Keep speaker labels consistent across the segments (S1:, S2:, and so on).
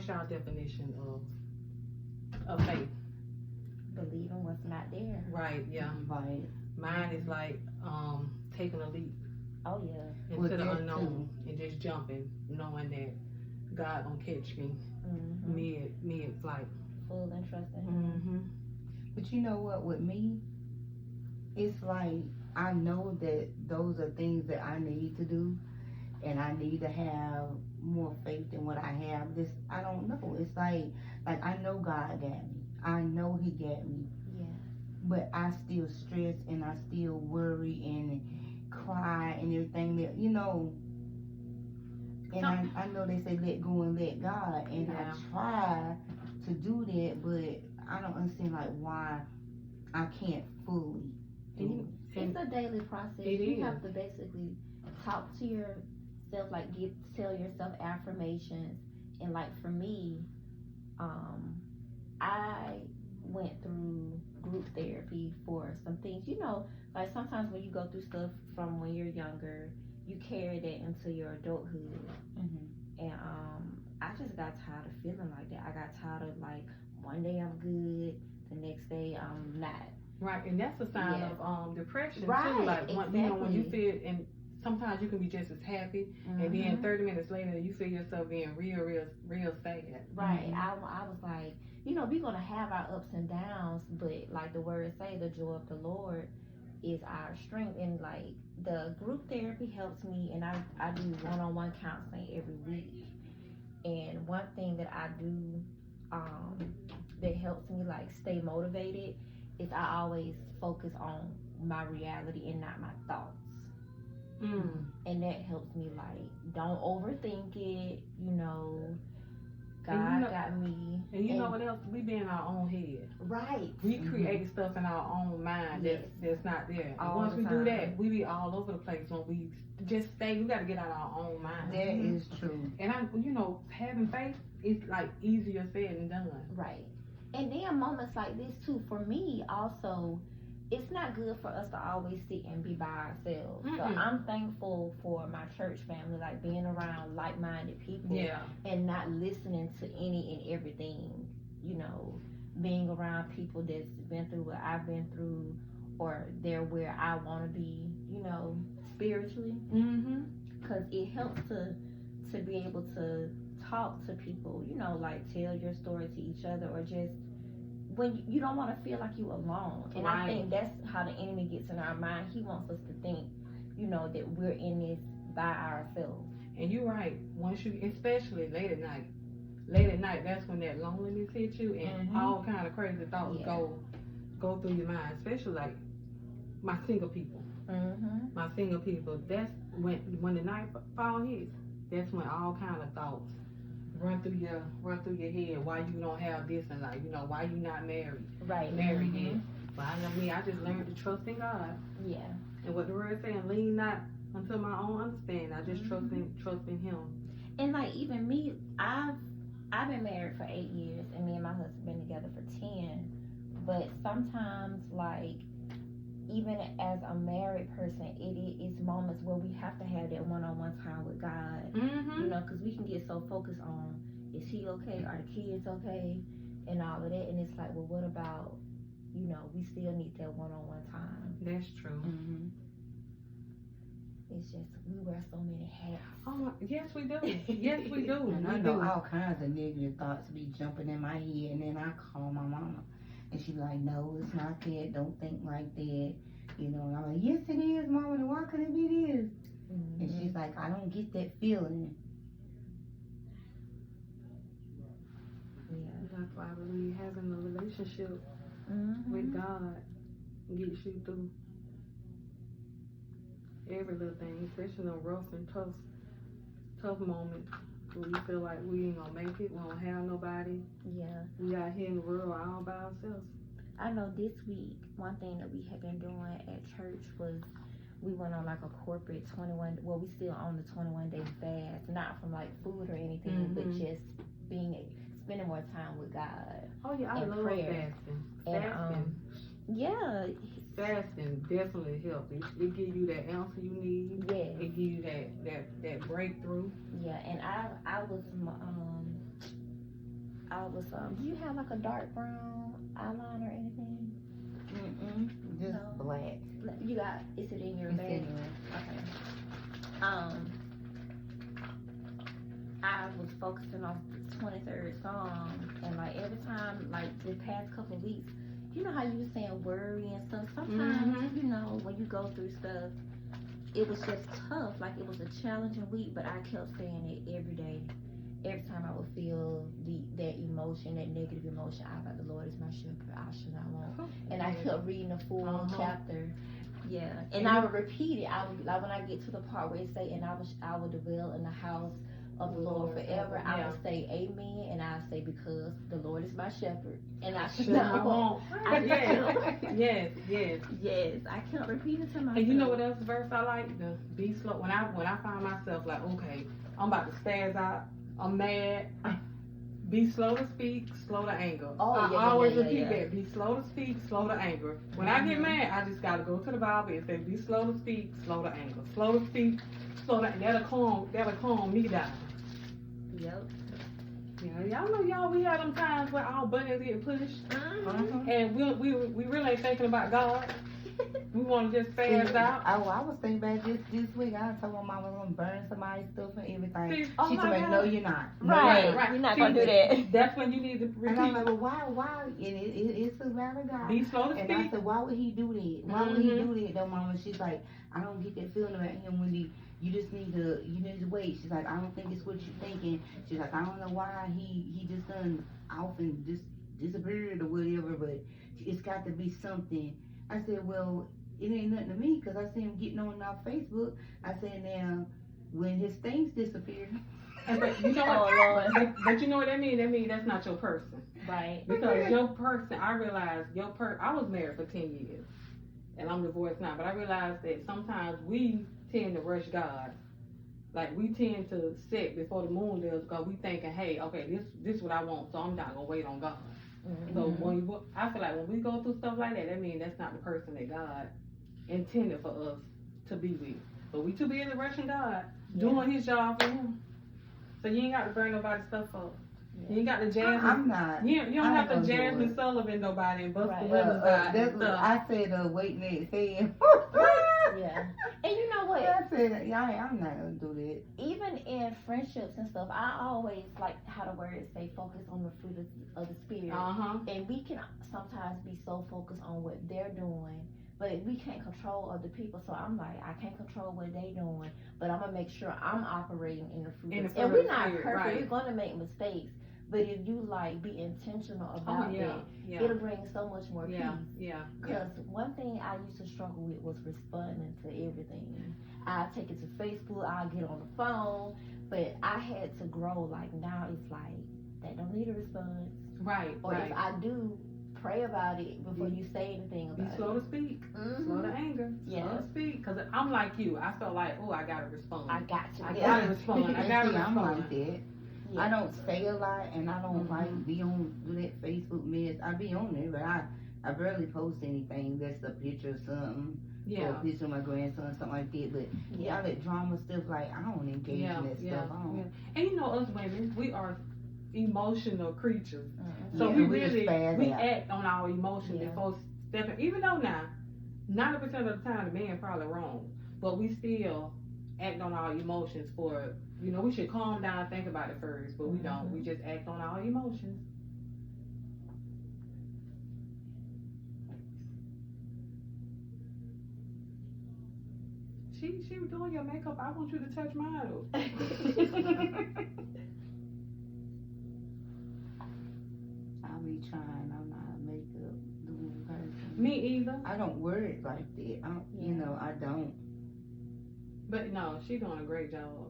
S1: what's your definition of faith?
S2: Believing what's not there.
S1: Right, yeah.
S3: Right.
S1: Mine is like taking a leap
S2: Oh yeah.
S1: into the
S3: that
S1: unknown and just jumping, knowing that God gonna catch me mid flight.
S2: Full and trust in Him.
S3: But you know what? With me, it's like I know that those are things that I need to do, and I need to have more faith than what I have. This I don't know. It's like I know God got me. I know He got me.
S2: Yeah.
S3: But I still stress and I still worry and cry and everything that And I know they say let go and let God, and
S1: Yeah.
S3: I try to do that, but I don't understand why I can't fully do it.
S2: It's a daily process.
S1: It
S2: You
S1: is.
S2: have to basically talk to yourself, tell yourself affirmations. And like for me, I went through group therapy for some things. Like sometimes when you go through stuff from when you're younger, you carry that into your adulthood. And I just got tired of feeling like that. I got tired of one day I'm good, the next day I'm not.
S1: Right, and that's a sign
S2: Yeah.
S1: of depression
S2: Right,
S1: too. Like when you
S2: exactly.
S1: feel, and sometimes you can be just as happy, and then 30 minutes later you feel yourself being real sad.
S2: Right. I was like, we're gonna have our ups and downs, but like the words say, the joy of the Lord is our strength. And like the group therapy helps me, and I do one-on-one counseling every week. And one thing that I do that helps me stay motivated is I always focus on my reality and not my thoughts. And that helps me don't overthink it. God got me.
S1: And you know what else? We be in our own head.
S2: Right.
S1: We create stuff in our own mind that's not there. And
S2: All
S1: once
S2: the
S1: we do
S2: time.
S1: that, we be all over the place. When we just stay, we gotta get out of our own mind.
S3: That is true.
S1: And having faith is easier said than done.
S2: Right. And then moments like this too, for me also, it's not good for us to always sit and be by ourselves. So I'm thankful for my church family, being around like-minded people.
S1: Yeah.
S2: And not listening to any and everything, being around people that's been through what I've been through, or they're where I want to be, spiritually. Because it helps to be able to talk to people, tell your story to each other, or just when you don't want to feel like you alone. And I think that's how the enemy gets in our mind. He wants us to think, that we're in this by ourselves.
S1: And you're right. Once you, especially late at night, that's when that loneliness hits you, and all kind of crazy thoughts go through your mind. Especially my single people. My single people. That's when the nightfall hits. That's when all kind of thoughts run through your head. Why you don't have this in life? Why you not married?
S2: Right.
S1: Married yet? But I know me. I just learned to trust in God.
S2: Yeah.
S1: And what the word saying, lean not unto my own understanding. I just trust in Him.
S2: And even me, I've been married for 8 years, and me and my husband been together for 10. But sometimes, even as a married person, it is moments where we have to have that one-on-one time with God. Because we can get so focused on, is he okay? Are the kids okay? And all of that. And it's well, what about, we still need that one-on-one time.
S1: That's true.
S2: It's just, we wear so many hats.
S1: Oh, yes, we do. Yes, we do.
S3: And I
S1: We
S3: know
S1: do.
S3: all kinds of negative thoughts be jumping in my head, and then I call my mama, and she be like, no, it's not that. Don't think like that. And I'm like, yes, it is, mama. Then why could it be this? And she's like, I don't get that feeling.
S2: Yeah.
S1: That's why I believe having a relationship with God gets you through every little thing, especially the rough and tough moments where we feel like we ain't gonna make it, we don't have nobody.
S2: Yeah.
S1: We out here in the world all by ourselves.
S2: I know this week, one thing that we have been doing at church was we went on a corporate 21, well, we still on the 21-day fast, not from food or anything, but just spending more time with God.
S1: Oh yeah, I love
S2: prayer.
S1: fasting.
S2: Yeah.
S1: Fasting definitely helps. It gives you that answer you need.
S2: Yeah.
S1: It gives you that breakthrough.
S2: Yeah, and I was I was do you have like a dark brown eyeliner or anything?
S3: Just
S2: No.
S3: black.
S2: You got, is it in your
S3: It's
S2: bag?
S3: in there.
S2: Okay. I was focusing on the 23rd song, and like every time, like the past couple of weeks, you know how you were saying worry and stuff. Sometimes, you know, when you go through stuff, it was just tough. Like it was a challenging week, but I kept saying it every day. Every time I would feel that emotion, that negative emotion, I was like, the Lord is my shepherd, I should not want. And I kept reading the full chapter. Yeah, and I would repeat it. I would, like when I get to the part where it say, and I would dwell in the house of the Lord forever. I would say amen, and I say, because the Lord is my shepherd, and I should not want.
S1: Yes.
S2: Yes, I kept repeating to myself.
S1: And you know what else verse I like? The be slow. When I find myself like, okay, I'm about to spaz out, I'm mad. Be slow to speak, slow to anger. I always repeat that. Be slow to speak, slow to anger. When I get mad, I just gotta go to the Bible and say, be slow to speak, slow to anger. Slow to speak, slow to anger. That'll calm me down.
S2: Yep.
S1: Yeah, y'all, we had them times where our buttons get pushed, and we really ain't thinking about God. We want to just spaz out.
S3: I was thinking about this week. I told my mom I was gonna burn somebody's stuff and everything.
S1: See,
S3: She told me, no, you're not.
S2: Right. You're not gonna do that.
S1: That's when you need to repeat.
S3: And I'm like, well, why? And it's a matter of God.
S1: Be slow to
S3: And
S1: speak.
S3: I said, why would he do that? Why would he do that, though, Mama? She's like, I don't get that feeling about him when you just need to wait. She's like, I don't think it's what you're thinking. She's like, I don't know why he just done off and just disappeared or whatever, but it's got to be something. I said, well, it ain't nothing to me, because I see him getting on off Facebook. I said, now, when his things disappear.
S1: But you know what? But you know what that means? That means that's not your person.
S2: Right.
S1: Because your person, I realized I was married for 10 years. And I'm divorced now. But I realized that sometimes we tend to rush God. Like, we tend to sit before the moon does, because we thinking, hey, okay, this is what I want, so I'm not going to wait on God. So I feel like when we go through stuff like that, that means that's not the person that God intended for us to be with. But we too busy rushing God, doing his job for him. So you ain't got to burn nobody's stuff up. You ain't got to Jasmine.
S3: I'm not.
S1: You don't have to Jasmine Sullivan nobody and bust the ribbons out and stuff.
S3: I said waiting at his head.
S2: Yeah. And you know what?
S3: I said, I'm not gonna do that.
S2: Even in friendships and stuff, I always like how the words say focus on the fruit of the spirit. And we can sometimes be so focused on what they're doing, but we can't control other people. So I'm like, I can't control what they doing, but I'm gonna make sure I'm operating in the fruit. And we're not perfect. Right. We're gonna make mistakes. But if you like be intentional about that, it'll bring so much more peace. Because one thing I used to struggle with was responding to everything. I take it to Facebook, I'll get on the phone, but I had to grow. Like now, it's like they don't need a response.
S1: Right.
S2: Or if I do, pray about it before you say anything about it.
S1: Be slow to speak, slow to anger, slow to speak. Because I'm like you. I felt like, oh, I gotta respond.
S2: I got to.
S1: I gotta respond.
S3: I'm like that. I don't say a lot, and I don't like be on do that Facebook mess. I be on there, but I barely post anything that's a picture of something. Or a picture of my grandson, something like that. But all that drama stuff, like I don't engage in that stuff.
S1: And you know, us women, we are emotional creatures. So we act on our emotions before stepping. Even though now, 90% of the time the man probably wrong, but we still act on our emotions for. You know, we should calm down and think about it first, but we don't. We just act on our emotions. She was doing your makeup. I want you to touch mine.
S3: I'll be trying. I'm not a makeup doing person.
S1: Me either.
S3: I don't wear it like that. You know, I don't.
S1: But no, she's doing a great job.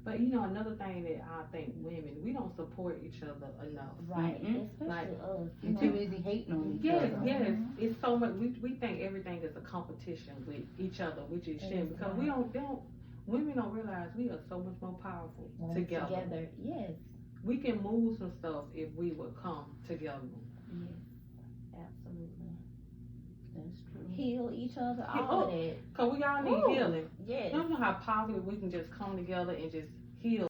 S1: But you know, another thing that I think women, we don't support each other enough.
S2: Right. Especially us.
S3: You're too busy hating on each other.
S1: Yes. It's so much. We think everything is a competition with each other, which is shit. Because women don't realize we are so much more powerful together.
S2: Yes.
S1: We can move some stuff if we would come together.
S2: Yes. Absolutely.
S3: That's true.
S2: Heal each other, all of that.
S1: Because we all need healing.
S2: Yes.
S1: You don't know how powerful we can just come together and just heal.